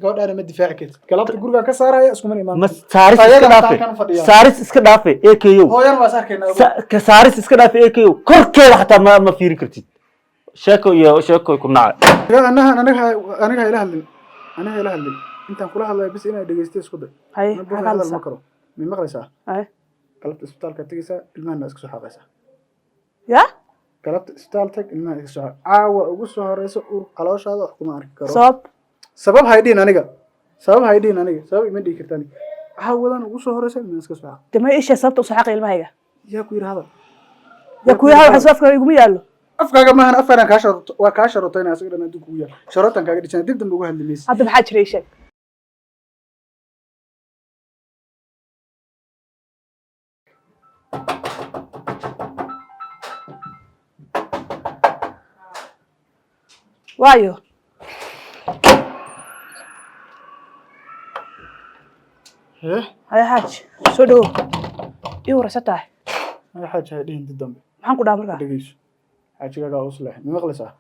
gabadha ana ma difaaci kartid galabta guriga ka saaraya isku man imaan ma saaris iska dhaafe ekeyo hooyan waa saarkeena ka saaris iska dhaafe ekeyo korkeeda xataa ma fiiri kartid sheeko ku nacay aniga ila hadlin intaan kula hadlay bis inay dhageystay isku day hay hadal ma karo ma maqlaysaa hay galabta isbitaalka tagaysaa ilmaha iska soo xaqaysaa ya galabta isbitaal tag ilmaha iska soo caawa ugu soo horeyso ur calooshaada wax kuma arki karo sabab haydin aniga sabab ima dhigi kartaan caawadan ugu soo horeyso ilmaha iska soo xaq dama isha sababta u soo xaqay ilmahayga yaa ku yiri hadal waxa soo afka iguma yaalo afkaaga maahan afkaagan ka sharoto waa ka sharoto inaa asiga dhan kugu yaal sharotan kaaga dhisan dib dambe ugu hadlimaysa hadda maxaa jiray sheeg waayo hay xaaj soo dhawo ii warasatahay hay xaaj hay dhihin dib dambe maxaan ku dhaha markaa dhegeyso xaajigaaga hoos leh ma maqlaysaa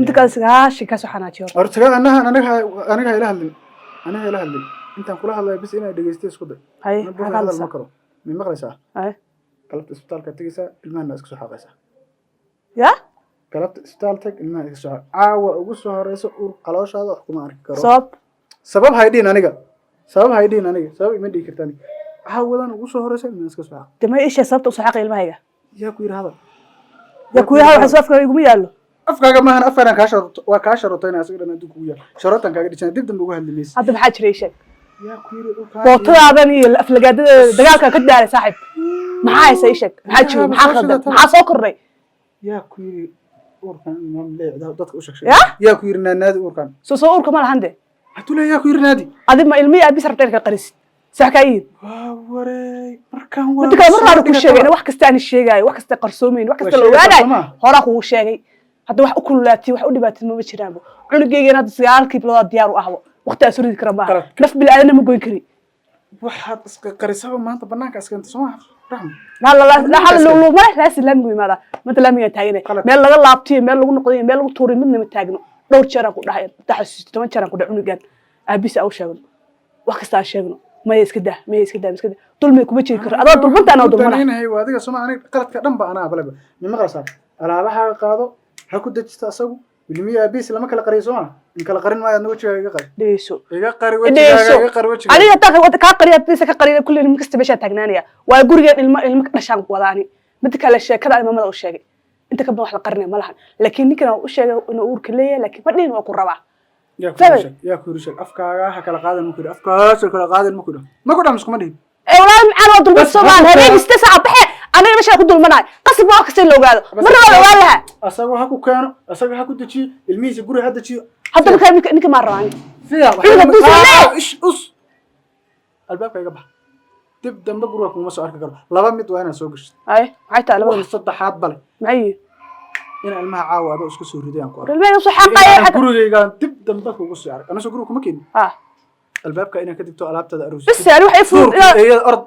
inta kale sagaashi ka soo xanaajiyo horta aniga ila hadlin intaan kula hadlay bis inay dhageystay isku day hay hadal ma karo ma maqlaysaa hay galabta isbitaalka tagaysaa ilmaha iska soo xaqaysaa ya galabta isbitaal tag ilmaha iska soo xaq caawa ugu soo horeyso ur calooshaada wax kuma arki karo sabab haydin aniga sabab ima dhigi kartaan caawadan ugu soo horeyso ilmaha iska soo xaq dama isha sababta u soo xaqay ilmahayga yaa ku yiri hadal waxa soo afka iguma yaalo afkaaga maahan afkaagan ka sharoto waa ka sharoto inaa asiga dhan kugu yaal sharotan kaaga dhisan dib dambe ugu hadlimaysa hadda maxaa jiray sheeg yaa ku yiri bootadaadan iyo aflagaadada dagaalka ka daaray saaxiib maxaa haysa sheeg maxaa jiray maxaa khaldan maxaa soo kordhay yaa ku yiri urkan imam leeyda dadka u sheegay yaa ku yiri naadi urkan soo urka ma lahan de hatule yaa ku yiri naadi adi ma ilmihi abis rabteen ka qaris sax ka yiin waa wareey markaan waa dadka marna ku sheegay wax kasta aan sheegay wax kasta qarsoomeyn wax kasta la ogaaday hora ku sheegay hadda wax u kululaatay wax u dhibaatay ma jiraan cunugeyga hadda sagaalkii bilood diyaar u ahbo waqti asuri kara ma naf bil aadan ma goyn kari waxaad iska qarisaba maanta banaanka iska inta soo raxm la hal loo ma la islaan muhiimada manta la miya taagay meel laga laabtiyo meel lagu noqday meel lagu tuuray midna ma taagno dhowr jeer aan ku dhahay taxasuusto 10 jeer aan ku dhahay cunugan aabisa aw sheegno wax kasta sheegno ma iska daa dulmi kuma jiri karo adoo dulmanta ana dulmana inay waadiga soma aniga qaladka dhanba ana balaba ma maqlaysaa alaabaha qaado ha ku dajista asagu ilmiya aabis lama kala qariyo soma in kala qarin maayo adna wajigaaga iga qari deeso iga qari wajigaaga aniga taa ka qariya bisa ka qariya kulli ilmi kasta meesha taagnaanaya waa guriga ilma ka dhashaan wadaani mid kale sheekada imamada u sheegay inta ka badan wax la qarinay ma lahan laakiin ninkan uu sheegay inuu uurka leeyahay laakiin fadhiin waa ku rabaa yaa ku rushay afkaaga ha kala qaadan ma ku dhah afkaas kala qaadan ma ku dhah iskuma dhihin walaal macaan oo dulmad Soomaal habeen istasa abaxe aniga meesha ku dulmanaay qasab waa ka sii loogaado marna waa ogaalaha asagu ha ku keeno asagu ha ku dajiyo ilmihiisa guri ha dajiyo hadda markaa ninka ma rabaan fiya us albaabka iga bax dib dambe guriga kuma soo arki karo laba mid waa inaa soo gasho ay maxay tahay laba saddexaad bale maxay in ilmaha caawa adoo isku soo ridayaan ku arko ilmaha soo xaqay gurigayga dib dambe kugu soo arko ana soo guriga kuma keenin albaabka inaan ka digto alaabtada aroos bas aan wax ifur iyo ord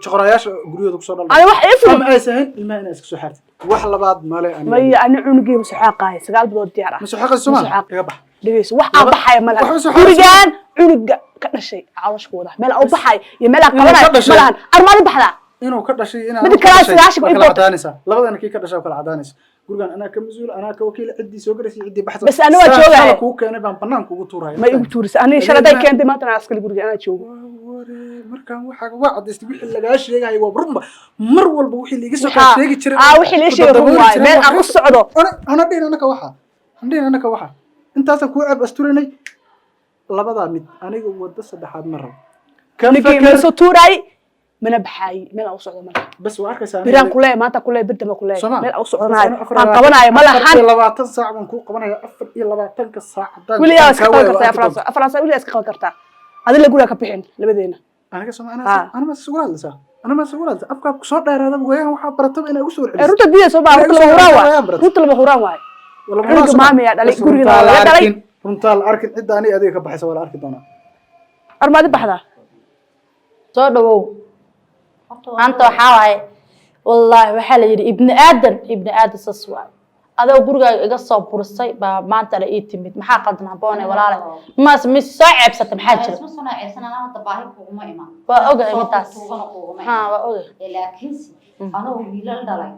choqorayaasha guriyada ku soo dhalay aan wax ifur ma aysan ilmaha inaa iska soo xartid wax labaad male ma ana cunugii ma soo xaqay 9 bilood diyaar ah ma soo xaqay Soomaal iga bax dhigayso wax aan baxay ma laha gurigan cunuga ka dhashay cawashkooda meel aan baxay iyo meel aan qabanay ma lahan armaadi baxda inuu ka dhashay inaan mid kala sagaashii kala cadaanaysa labadana kii ka dhashay kala cadaanaysa gurigan ana ka masuul ana ka wakiil cidii soo gareysay cidii baxda bas ana waa joogaa ku keenay baan banaan kugu tuuray ma igu tuuris ana shaladay keentay maanta aan askari guriga ana joogo markaan waxa waa cadaystay wixii laga sheegay waa rumba mar walba wixii liiga soo sheegi jiray wixii la sheegay waay meel aan u socdo ana dheen anaka waxa intaas ku ab asturinay labada mid aniga wada saddexaad mar rabo kan fikir soo tuuray mana baxay meel aan u socdo ma bas waa arkaysaa biraan kulay maanta kulay birtama kulay meel aan u socdonaay aan qabanayo ma lahan 20 saac baan ku qabanayo 24 ka saac hadaan wili aad iska qaban kartaa afraasa wili aad iska qaban kartaa adila guriga ka bixin labadeena aniga ana ma soo walaal ana ma soo walaal afka ku soo dheeraada weeyaan waxa barato inay u soo celiso runta diiday soo baa runta lama huraan waay runta maami yaa dhalay guriga la dhalay runta la arkin cid ani adiga ka baxaysa wala arki doona armaadi baxda soo dhawow anta waxa waay wallahi waxa la yiri ibn aadan saswa adoo gurigaaga iga soo bursay baa maanta la ii timid maxaa qaldan haboonay walaale maas mis soo ceebsatay maxaa jira isma soo ceebsan ana hadda baahi kuuma iman waa ogahay midaas ha waa ogahay laakiin anoo wiilal dhalay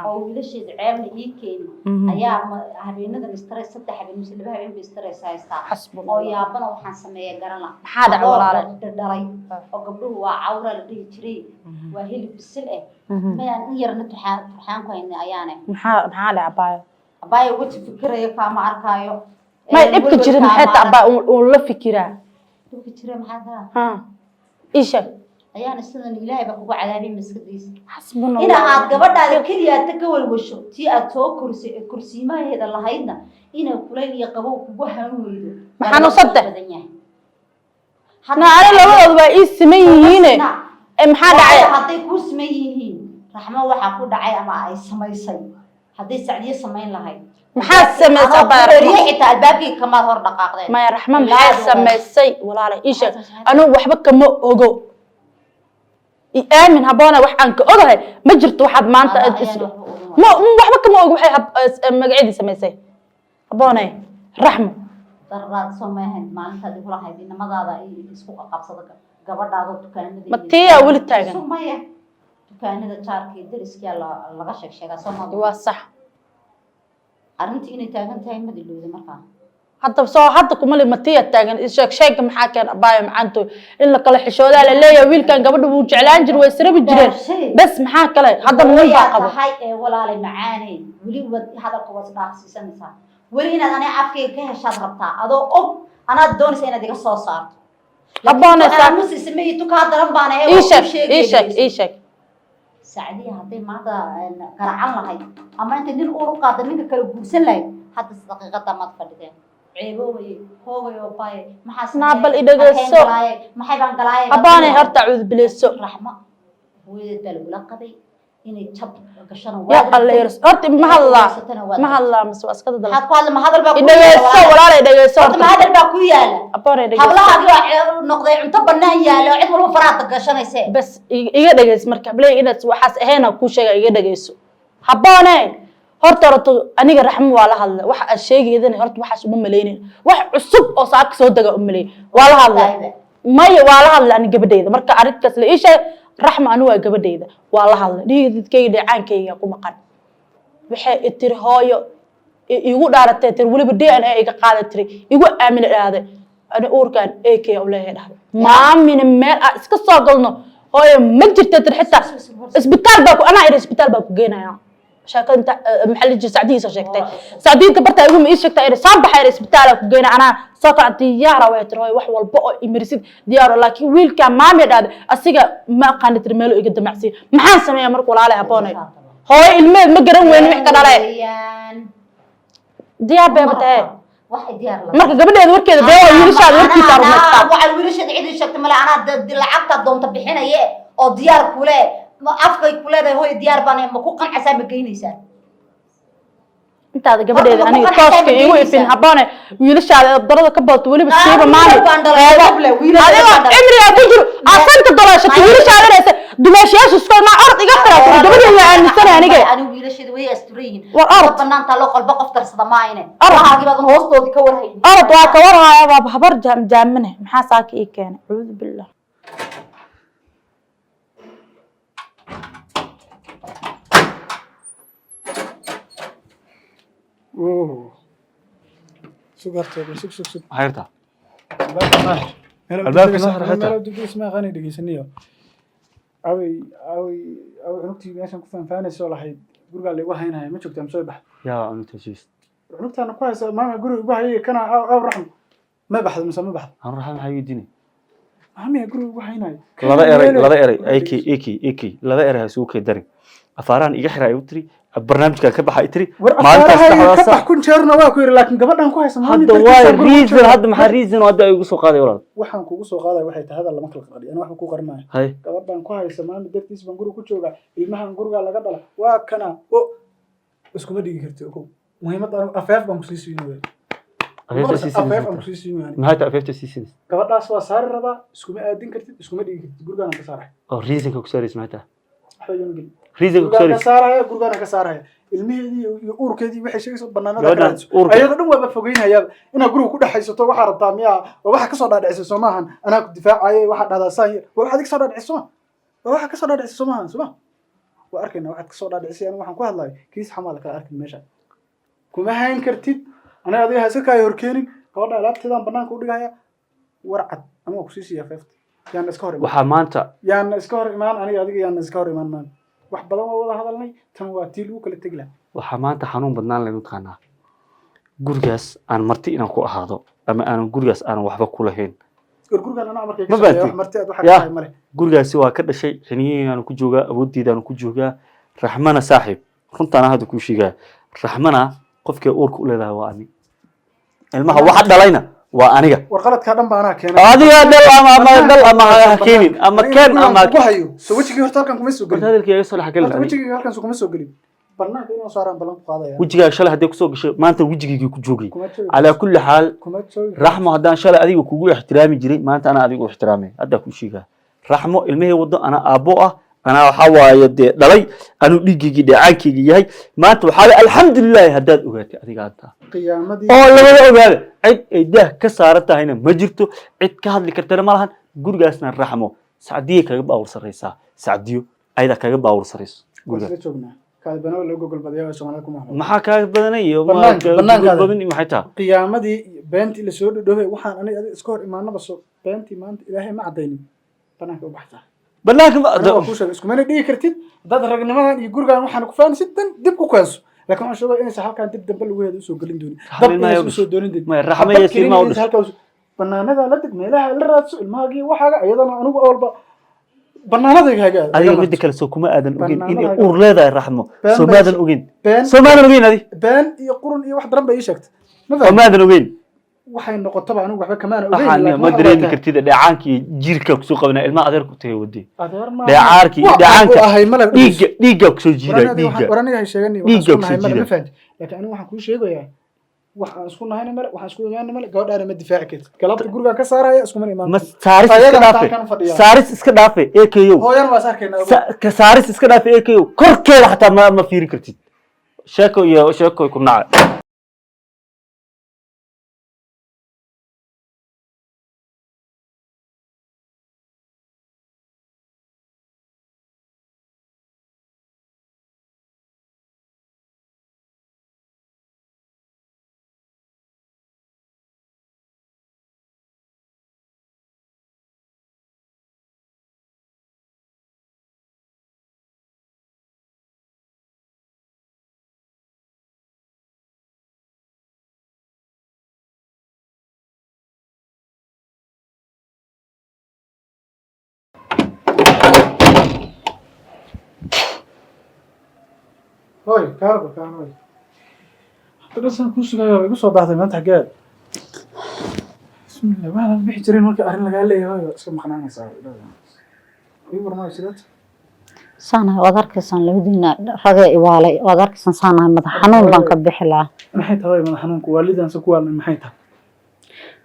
oo wiilasheed ceebna ii keeni ayaa habeenadan stress saddex habeen mise laba habeen bay stress haystaa oo yaabana waxaan sameeyay garan la maxaa dhacay walaale dhalay oo gabdhuhu waa cawra la dhihi jiray waa hilib bisil mayaan in yarna tuxaan ku haynay ayaane maxaa dhacay baayo abaayo waji fikirayo kaama arkaayo ma dhibka jirin xataa abaa uu la fikiraa dhibka jiray maxaa ha isha ayaan sidan ilaahay baa kugu cadaabin maskadiisa xasbuna ina aad gabadhaada kaliya ta ka walwasho tii aad soo kursiimaheeda lahaydna ina kulayl iyo qabow kugu hanuunido maxaan u saddex ana labadoodu waa ii siman yihiin maxaa dhacay haday ku siman yihiin raxmo waxa ku dhacay ama ay samaysay haday sacdiye samayn lahayd maxaa samaysay baariye xitaa albaabkii kama hor dhaqaaqdeen ma raxmo maxaa samaysay walaal isha anuu waxba kama ogo aamin haboona wax aan ka ogahay ma jirto waxaad maanta ma waxba kama og waxay magaceedii samaysay haboona raxmo daraad Soomaaliyeed maalinta dib la hayd inamadaada isku qabsada gabadhaada dukaanada ma tiya wali taagan Soomaaliya dukaanada jaarkii dariska laga sheegaa Soomaaliya waa sax arintii inay taagan tahay madilowda markaa hadda kuma li matiya taagan sheeg maxaa keen abaayo macaanto in la kala xishoodaa la leeyahay wiilkan gabadha wuu jeclaan jiray way sirabi jireen bas maxaa kale hadda muun baa qabo hay ee walaalay macaanay wali wad hadalka was dhaafsiisanaysaa wali inaad anay afkay ka heshaad rabtaa adoo og anaad doonaysaa inaad iga soo saarto abaana saamusi sameeyay ka daran baana ee sheeg saacadiya haday maanta garacan lahayd ama inta nin uu qaado ninka kala guursan lahayd hadda daqiiqada ma fadhideen ceeboway hoogayo baay maxaa naabal idageyso maxay baan galaayay abaana horta cuud bileeso raxma hooyada la qaday inay jab gashano ya allah yars horta ma hadla mas askada dal had qaal ma hadal baa ku idageyso walaal idageyso ma hadal baa ku yaala abaana idageyso hablaha noqday cunto banaan yaalo cid walba faraad gashanayse bas iga dhageys marka blay inaad waxaas aheena ku sheega iga dhageyso haboone horta aniga raxmo waa la hadlay waxa aad sheegaydan horta waxaas uma maleeyeen wax cusub oo saaka soo daga uma maleey waa la hadlay may waa la hadlay aniga gabadheeda marka arintaas la isha raxmo aniga waa gabadheeda waa la hadlay dhigidkayga dhacaankayga ku maqan waxay itir hooyo igu dhaaratay tir waliba DNA iga qaadatay igu aamin dhaaday ana uurkan AK u leeyahay maamina meel iska soo galno hooyo ma jirto tir xitaa isbitaal baa ku ana isbitaal baa ku geenaya شاكر انت محل سعديه شيكتي سعديه برتا igu ma ii sheegtay inay soo baxay isbitaal ku geeyna ana soo kacay diyaar way tiray wax walba oo imirisid diyaar laakiin wiilka maami dhaad asiga ma qanit meel iga damacsi maxaan sameeyaa markuu walaalahay haboonay hooyo ilmeed ma garan weyn wax ka dhalay diyaar bay batay wax diyaar la marka gabadheeda warkeeda baa wiilashaada warkiisa rumaysta waxa wiilashaada cid ii sheegtay mala ana lacagta doonta bixinaye oo diyaar kule ma afkay kuleedahay hooy diyaar baan ma ku qancaysaa ma geynaysaa intaada gabadheeda aniga tooska igu ifin haboone wiilashaada darada ka balto waliba siiba maali adiga imriga ku jiro asanta dolasha wiilashaada leeysa dumaashiyaasha isku ma ord iga tara gabadheeda aaminsan aniga wiilasheeda way asturiyin banaanta loo qalbo qof tarsada maayne waxa badan hoostood ka warhay ord waa ka warhaya baba habar jaamane maxaa saaki ii keenay uud billah سكرت هيرتا الباب ما اسمها غني دقيسنيو أوي نكتي عشان كفن فانس ولا حيد قرقا اللي وهينا هاي ما شفت مسوي يا أنت تجيس نكتي أنا كويس ما قرق وهي كان أو رحم ما بحث مسمى بحث أنا راح نحيي ديني عمي قرق وهينا لا إري إيكي لا إري هسوق دري أفاران يجحر يوتري البرنامج كان كبح يتري ما أنت استحواذ كبح كن شرنا واكوير لكن قبلنا كويس هذا واي ريزن هذا محل ريزن وهذا يقصو قاضي ولا waxaan kugu soo qaaday waxay tahay hadal lama kala qadiyo ana wax ku qarnaa hay gabadhan ku haysa maanta dartiis baan guriga ku jooga ilmahan guriga laga dhala waa kana oo isku ma dhigi kartid oo muhiimada afeef baan ku sii siiyay ما هاي تأفيف تسيسين gabadhaas waa saari rabaa isku ma aadin kartid isku ma dhigi kartid guriga aan ka saaray أو ريزن كوكساري سمعتها waxba reason gurigana ka saaraya gurigana ka saaraya ilmiheedii iyo uurkeedii waxay sheegayso banaanada ka raadso ayada dhan waaba fogeynaya inaa guriga ku dhaxaysato waxa rabtaa miyaa waxa ka soo dhaadhicay Soomahan anaa ku difaacay waxa dhadaasan waxa ka soo dhaadhicay Soomahan waxa ka soo dhaadhicay Soomahan waa arkayna waxa ka soo dhaadhicay aniga waxaan ku hadlay kiis xamaal ka arkin meesha kuma hayn kartid ana adiga haasakay horkeenin gabadha alaabteedan banaanka u dhigaya warcad ama ku siisiya feefta yaan iska hor waxa maanta yaan iska hor imaan aniga adiga yaan iska hor imaan wax badan oo wada hadalnay tan waa tii lagu kala tagla waxa maanta xanuun badnaan lagu taqaanaa gurigaas aan marti inaan ku ahaado ama aan gurigaas aan waxba ku lahayn gurigan ana markay ka shaqeeyo marti aad waxa ka male gurigaasi waa ka dhashay xiniyeeyaan ku joogaa awoodiidaan ku joogaa raxmana saaxiib runtaan hada ku sheegaa raxmana qofkii uurka u leedahay waa ani ilmaha waxa dhalayna waa aniga warqaladka dhan baana keenay adiga dal ama keenin ama keen ama ku hayo soo wajigii horta halkan kuma soo galin hadalkii ay soo la xagalin wajigii halkan kuma soo galin barnaamij inuu saaraan balan ku qaadaya wajiga shalay hadii ku soo gashay maanta wajigii ku joogay ala kulli xaal raxmo hadaan shalay adiga kugu ixtiraami jiray maanta ana adiga u ixtiraamay hadda ku sheega raxmo ilmihii wado ana aabo ah ana waxa waaye dhalay anu dhigigi dhacaankigi yahay maanta waxa alxamdulillah hadaad ogaatay adiga aad qiyaamadii oo laga ogaado cid ay dah ka saarantahayna ma jirto cid ka hadli kartana ma lahan gurigaasna raxmo saadiye kaga baawur sareysa saadiyo ayda kaga baawur sareyso guriga joogna ka banaa loo gogol badayaa Soomaaliya kuma hayo maxaa ka badanayo banaanka maxay taa qiyaamadii beenti la soo dhadhoobay waxaan aniga iska hor imaanaba soo beenti maanta ilaahay ma cadaynin banaanka u baxtaa banaanka ku sheeg isku meel dhigi kartid dad ragnimadan iyo gurigan waxaan ku faansid dan dib ku keenso laakiin waxaan sheegay inay halkaan dib dambe lagu heedo soo galin dooni dab inay soo doonin dib ma raxmaya siima u halkaan banaanada la dib meelaha la raadso ilmahaagi waxaaga ayadana anigu awalba banaanada haaga adiga mid kale soo kuma aadan ogin in uur leedahay raxmo soo maadan ogin soo maadan ogin adi been iyo qurun iyo wax daran bay ii sheegtay ma maadan ogin waxay noqotaba anigu waxba kamaan ogeyn waxaan ma dareemi kartid dhacaankii jirka ku soo qabnaa ilma adeer ku tahay wadi adeer ma dhacaanka dhiiga ku soo jiiday dhiiga waraniga hay sheegani waxaan isku nahay ma fahanti laakiin anigu waxaan ku sheegayaa waxaan isku nahay male waxaan isku ogaanay male gabadhaana ma difaaci kartid galabta guriga ka saaraya isku ma imaan ma saaris iska dhaafe ekeyo hooyan waa sarkeena ka saaris iska dhaafe ekeyo korkeeda xataa ma fiiri kartid sheeko ku nacay هاي كارو بس أنا كوسو جاي يقصوا بعض ما أنت حاجات بسم الله ما أنا بيحجرين مركب أرين لقال لي هاي اسمه خناني صار يبغى ما يصير سانا وذكرسان لبدينا رجع إيوالي وذكرسان سانا مدحنون بنك بحلا محيط هاي مدحنونك والدنا سكوا من محيطها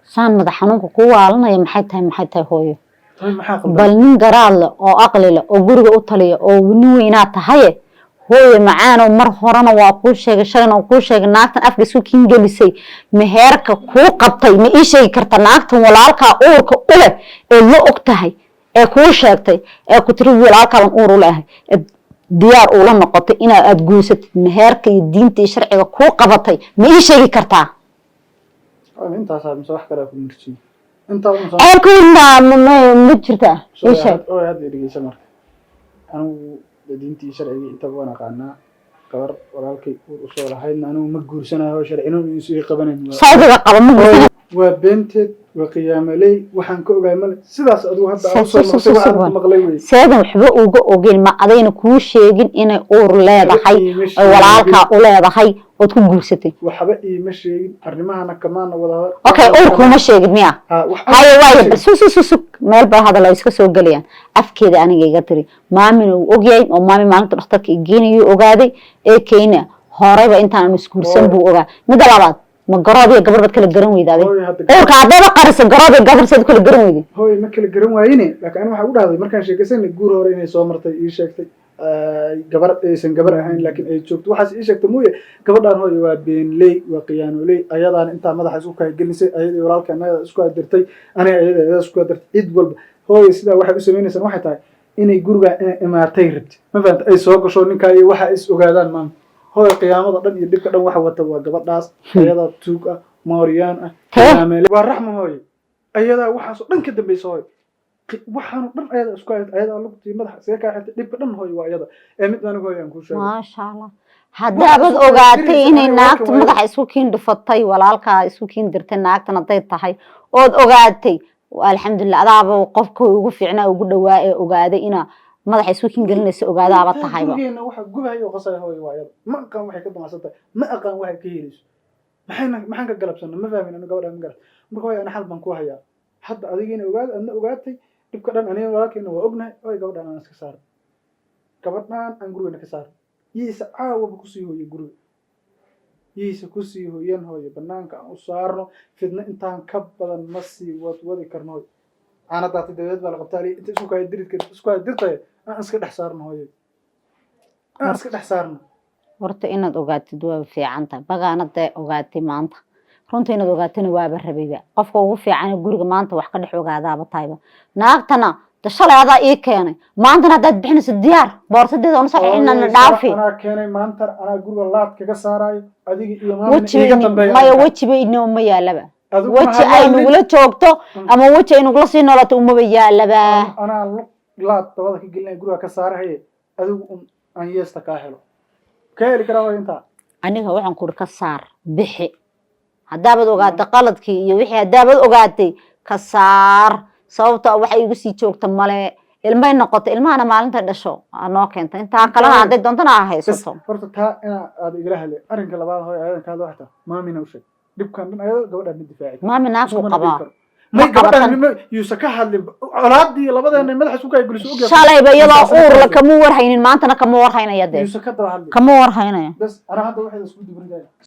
سان مدحنونك قوة لنا يا محيطها هوي طيب بل من قرال أو أقلل أو جرج أطلي أو نوينات هاي هو معانا ومر هرانا وأقول شيء شغلنا وأقول شيء ناقتن أفرسو كين جلسي مهارك كو قبطي ما إيش يكرت ناقتن ولا ألقى أورك أوله اللي أقتهي كو شاكتي كتري ولا ألقى الأور له ديار أولا نقطة إنا أتجوست مهارك الدين تشرع كو قبطي ما إيش يكرتها أنت صار مسوح كذا في المرشي أنت أكون ما مجرته إيش هذا اللي يسمى أنا diintii sharciga inta wana qaana gabar walaalkay uu soo lahayn anigu ma guursanayo sharciino inuu qabanayno sawdiga qaba waa beenteed waa qiyaamalay waxaan ka ogaay mal sidaas adigu hadda soo maqlay way seedan waxba uga ogeen ma adayna ku sheegin inay uur leedahay oo walaalka u leedahay oo ku guursatay waxba iima sheegin arrimahana kamaana wada okay uur kuma sheegin miya hayo way su meel baa hadal ay iska soo galiyaan afkeeda aniga iga tiri maamin uu ogyahay oo maamin maalinta dhakhtarka igeenayo ogaaday ee keena horeyba intaan iskuursan buu ogaa mid labaad ma garoodiga gabar bad kala garan weydaade uurka hadaba qarisa garoodiga gabar sad kala garan weyday hooy ma kala garan waayine laakiin waxa u dhahday markaan sheekaysanay guur hore inay soo martay ii sheegtay gabar aysan gabar ahayn laakiin ay joogto waxaas ii sheegtay mooye gabadhaan hooyo waa beenley waa khiyaanoley ayadaan intaa madaxa isku kaagelisay ayadii walaalka annaga isku adirtay aniga ayada isku adirtay cid walba hooyo sidaa waxay u samaynaysaa waxay tahay inay guriga imaatay rabti ma fahamta ay soo gasho ninkaa iyo waxa is ogaadaan maanta hooyo qiyaamada dhan iyo dhibka dhan waxa wata waa gabadhaas ayadaa tuug ah mooryaan ah qiyaamele waa raxmo hooyo ayadaa waxaasoo dhan ka dambaysa hooyo waxaanu dhan ayada isku hayt ayada lugtii madaxa isaga kaa xirtay dhibka dhan hooyo waa ayada mid aniga hooyo aan ku sheegay maasha Allah haddaabad ogaatay inay naagta madaxa isku kiin dhufatay walaalkaa isku kiin dirtay naagtan hadday tahay ood ogaatay alxamdulillah adaaba qofka ugu fiicnaa ugu dhawaa ee ogaaday ina madaxa isku kiin gelinaysa ogaadaaba tahayba gurigeena waxa gubahay oo qasay hooyo waa ayada ma aqaan waxay ka damacsantahay ma aqaan waxay ka helayso maxaan ka galabsanaa ma fahmin aniga gabadha ma garan marka hooyo ana xal baan ku hayaa hadda adigiina ogaad adna ogaatay dhibka dhan aniga walaalkeena waa ognahay oo gabadhan aan iska saar gabadhan aan gurigeena ka saar yiisa caawaba ku sii hooyo guriga yiisa ku sii hooyan hooyo banaanka aan u saarno fidna intaan ka badan ma sii wadi karno hooyo ana daatay dabeed baa la qabtaa inta isku kay dirtay aan iska dhex saarno hooyo aan iska dhex saarno horta inaad ogaatid waa fiican tahay bagaanada ogaatay maanta runtii inaad ogaatayna waaba rabayba qofka ugu fiican guriga maanta wax ka dhex ogaadaaba tahayba naagtana shalay adaa ii keenay maantana haddaad bixinayso diyaar boorsadeeda una saxiixinana dhaafi anaa keenay maanta anaa guriga laad kaga saaraayo adiga iyo maamina iga dambeeya maya wejiba inoo ma yaalaba weji ay nugula joogto ama weji ay nugula sii noolato umaba yaalaba anaa laad dabada ka gelinay guriga ka saarahaye adigu aan yeesta kaa helo ka heli karaa waa intaa aniga waxaan kuri ka saar bixi haddaabad ogaatay qaladkii iyo wixii haddaabad ogaatay ka saar sababta waxay igu sii joogta male ilmay noqoto ilmahana maalinta dhasho noo keenta intaa kalaha hadday doontana haysato horta taa aad igala hadlay arrinka labaad hooyo ayadan kaada waxta maamina u sheeg dhibkan dhan ayada gabadhaan ma difaaci maami naag ku qabaa may gabadhaan yuusa ka hadlin colaadii labadeena madaxa isku kay guliso ogaa shalayba iyadoo uur la kama warhaynin maantana kama warhaynaya dee yuusa ka daba hadlin kama warhaynaya bas ana hadda waxay isku dibrinayaan